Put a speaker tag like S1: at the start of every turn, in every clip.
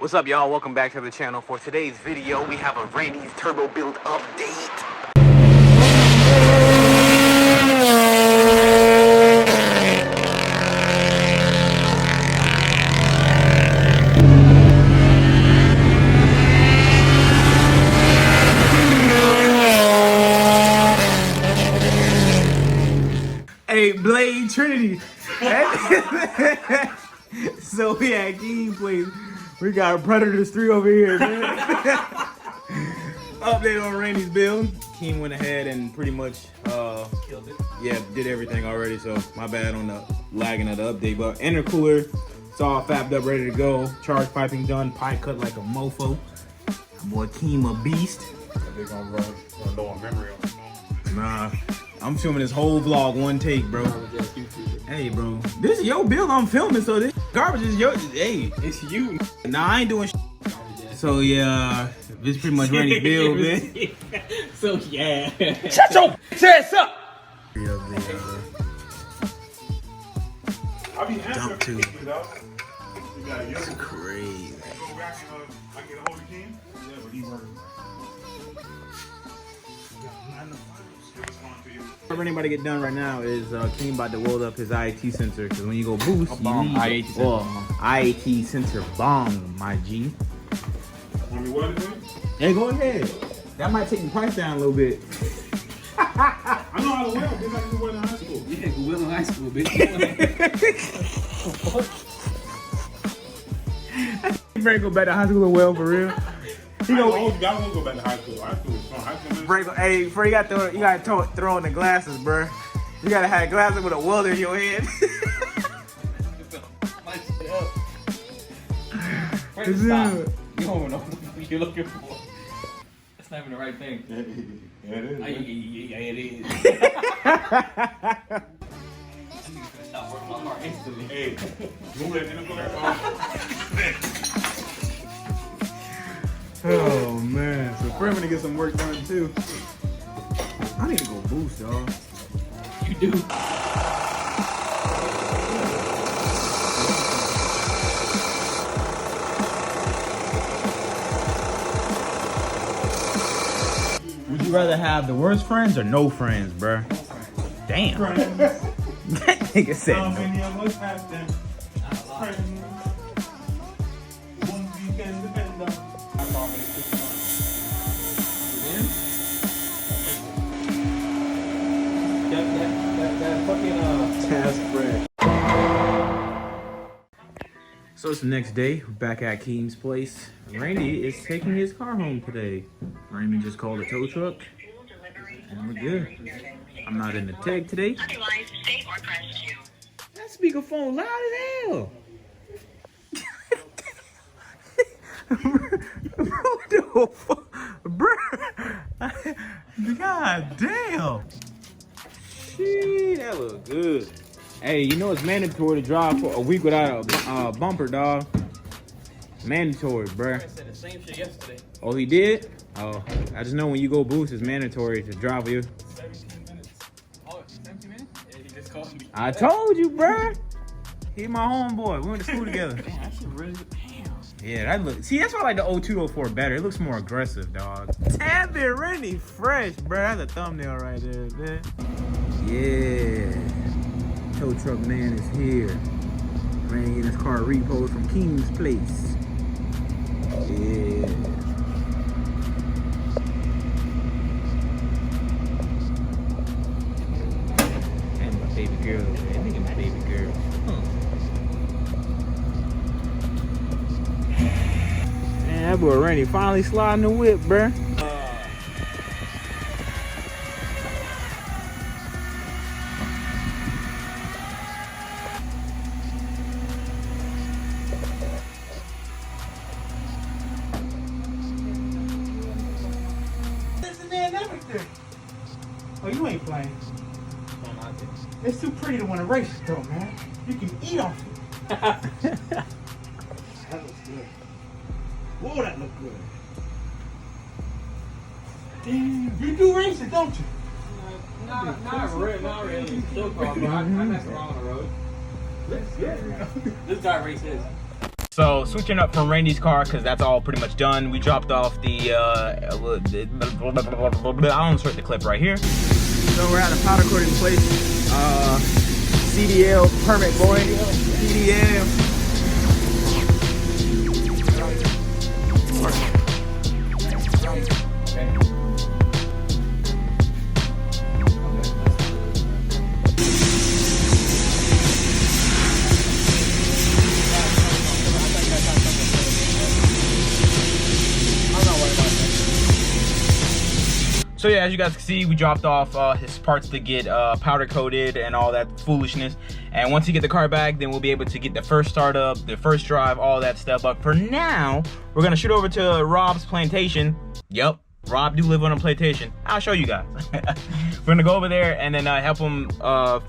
S1: What's up, y'all? Welcome back to the channel. For today's video, we have a Randy's Turbo Build update.
S2: Hey, Blade Trinity. So we had King Place. We got Predators 3 over here, man. Update on Randy's build. King went ahead and pretty much killed it. Yeah, did everything already, so my bad on the lagging of the update. But intercooler, it's all fabbed up, ready to go. Charge piping done, pipe cut like a mofo. My boy Keem a beast.
S3: They're gonna run low on memory on this moment.
S2: Nah, I'm filming this whole vlog one take, bro. Hey, bro, this is your build I'm filming, so this garbage is your. Hey,
S3: It's you.
S2: nah, I ain't doing. So yeah, this is pretty much Randy's build, man.
S3: So yeah.
S1: Shut your ass up!
S3: I'll be
S2: Dump two.
S3: You got
S2: It's crazy.
S3: Go back and I get a hold of King. Yeah, but he working.
S2: What anybody get done right now is King about to weld up his IAT sensor, because when you go boost, you need
S3: IAT sensor.
S2: IAT sensor bomb, my G.
S3: Want me what it is?
S2: Hey, go ahead. That might take the price down a little bit.
S3: I know how to weld. Didn't I do well in high school?
S4: Yeah, go well in high school, bitch.
S2: Bray go back to high school and weld for real.
S3: You know, I won't go back to high school. High school was fun. High school,
S2: Bray, hey, before you gotta throw in the glasses, bro. You gotta have glasses with a welder in your head.
S4: Wait, stop. You don't know what you're looking for. That's not even the right thing.
S3: Yeah, it is.
S4: Yeah, it is. Stop working my car instantly.
S3: Hey, move that intercooler.
S2: Oh man, so Fred gonna get some work done too. I need to go boost, y'all.
S4: You do.
S2: Would you rather have the worst friends or no friends, bruh? Damn. That nigga said
S3: How
S2: no.
S3: many of us have them? Friends. One we can depend on. I call me 6 months.
S4: That fucking
S2: Task Fred. So it's the next day. We're back at Keem's place. Randy is taking his car home today. Randy just called a tow truck, and we're good. I'm not in the tag today.
S5: Otherwise, stay or press 2.
S2: That speakerphone loud as hell. What the fuck? Bruh. God damn. Shit, that look good. Hey, you know it's mandatory to drive for a week without a bumper, dog. Mandatory, bruh.
S4: I said the same shit yesterday.
S2: Oh, he did? Oh, I just know when you go boost, it's mandatory to drive you.
S4: 17 minutes. Oh, 17 minutes? Yeah, he just called me.
S2: I told you, bruh. He my homeboy. We went to school together.
S4: Damn, that shit really good. Damn.
S2: Yeah, that look. See, that's why I like the 0204 better. It looks more aggressive, dog. Damn it, Randy fresh, bruh. That's a thumbnail right there, man. Yeah. Tow truck man is here. Randy in his car repoed from King's place. Yeah. And my baby girl, man. Look at my baby girl. Man, that boy Randy finally sliding the whip, bruh. Oh, you ain't playing. It's too pretty to want to race it, though, man. You can eat off it. That looks good. Whoa, that looks good. Damn, you do race it, don't you?
S4: Not really. Still car, bro. I mess around on the road. This guy races.
S2: So switching up from Randy's car, because that's all pretty much done. We dropped off the, I'll insert the clip right here. So we're at a powder coating place. CDL permit boy. CDL. So yeah, as you guys can see, we dropped off his parts to get powder coated and all that foolishness. And once you get the car back, then we'll be able to get the first startup, the first drive, all that stuff. But for now, we're gonna shoot over to Rob's plantation. Yep, Rob do live on a plantation. I'll show you guys. We're gonna go over there and then help him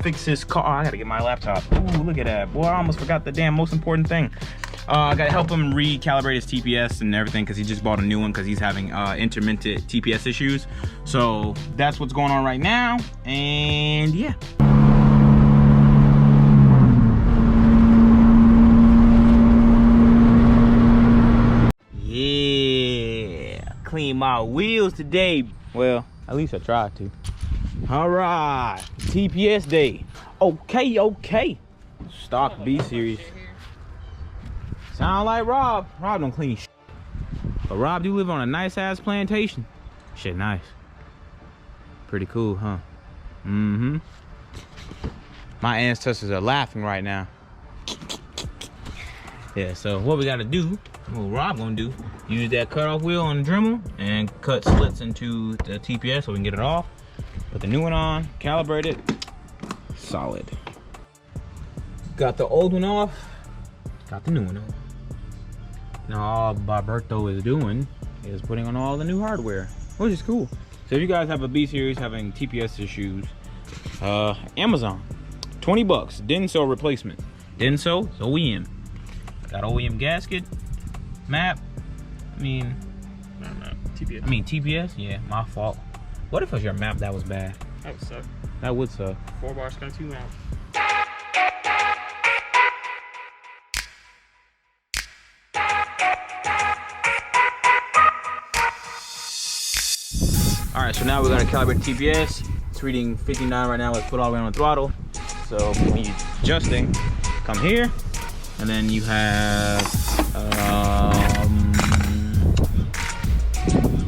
S2: fix his car. Oh, I gotta get my laptop. Ooh, look at that. Boy, I almost forgot the damn most important thing. I gotta help him recalibrate his TPS and everything because he just bought a new one because he's having intermittent TPS issues. So that's what's going on right now, and yeah. Yeah, clean my wheels today. Well, at least I tried to. All right, TPS day. Okay. Stock B series. Sound like Rob. Rob don't clean shit. But Rob do live on a nice ass plantation. Shit nice. Pretty cool, huh? Mm-hmm. My ancestors are laughing right now. Yeah, so what we gotta do, what Rob gonna do, use that cutoff wheel on the Dremel and cut slits into the TPS so we can get it off. Put the new one on, calibrate it. Solid. Got the old one off, got the new one on. Now all Barberto is doing is putting on all the new hardware, which is cool. So if you guys have a B series having TPS issues, Amazon, 20 bucks, Denso replacement. Denso, it's OEM. Got OEM gasket, map,
S4: TPS.
S2: TPS, yeah, my fault. What if it was your map that was bad?
S4: That would suck.
S2: That would suck.
S4: 4 bars, kind of 2 maps.
S2: All right, so now we're gonna calibrate TPS. It's reading 59 right now. Let's put all the way on the throttle. So when you're adjusting, come here, and then you have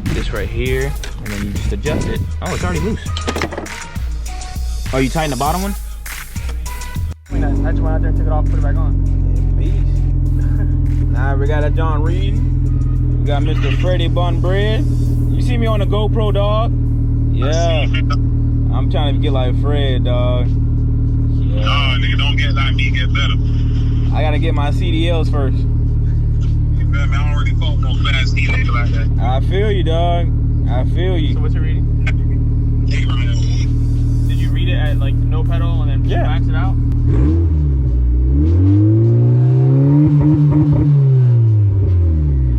S2: this right here, and then you just adjust it. Oh, it's already loose. Oh, you tighten the bottom one?
S4: I just went out there and took it off and put it back on.
S2: Now we got a John Reed. We got Mr. Freddie Bun Bread. You see me on the GoPro, dog? Yeah. I'm trying to get like Fred, dog. Yeah.
S3: No, nigga, don't get like me, get better.
S2: I gotta get my CDLs first.
S3: You feel me? I don't really fuck no fast heat nigga like that.
S2: I feel you, dog. I feel you.
S4: So what's your reading?
S3: Hey, Ryan.
S4: Did you read it at like no pedal and then max it out?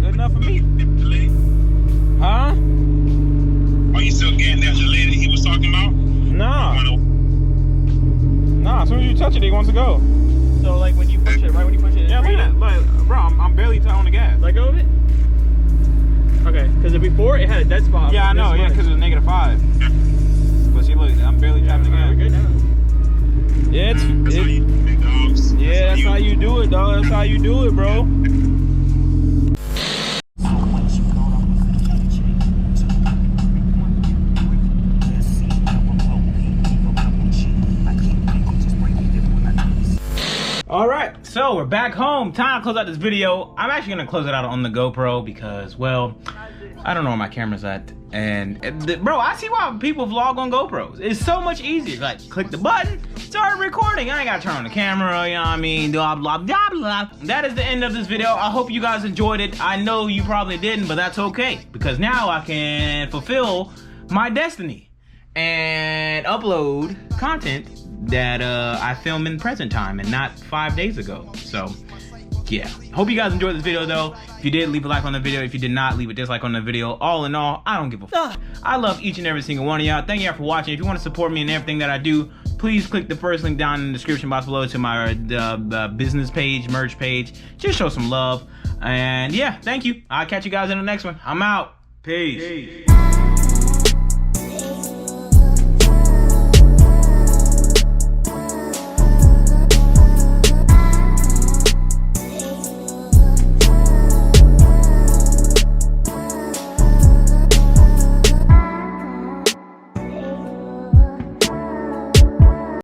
S2: Good enough for me. Huh?
S3: Are you still getting that delay that he was talking about?
S2: Nah. Nah, as soon as you touch it, it wants to go.
S4: So like when you push it, right when you push it,
S2: Yeah, look at that. Like, bro, I'm barely on the gas.
S4: let go of it? Okay, because before it had a dead spot.
S2: Yeah, I know, yeah, because it was -5. But see, look, I'm barely tapping the gas.
S4: We're good now.
S2: Yeah,
S3: That's how you do it, dogs.
S2: yeah, that's how you do it, dog. That's how you do it, bro. All right, so we're back home. Time to close out this video. I'm actually gonna close it out on the GoPro because, well, I don't know where my camera's at. And bro, I see why people vlog on GoPros. It's so much easier. Like, click the button, start recording. I ain't gotta turn on the camera, you know what I mean? Blah, blah, blah, blah. That is the end of this video. I hope you guys enjoyed it. I know you probably didn't, but that's okay. Because now I can fulfill my destiny and upload content that I film in present time and not 5 days ago. So yeah, hope you guys enjoyed this video though. If you did, leave a like on the video. If you did not, leave a dislike on the video. All in all, I don't give a fuck. I love each and every single one of y'all. Thank y'all for watching. If you want to support me in everything that I do, please click the first link down in the description box below to my business page, merch page. Just show some love. And yeah, thank you. I'll catch you guys in the next one. I'm out. Peace.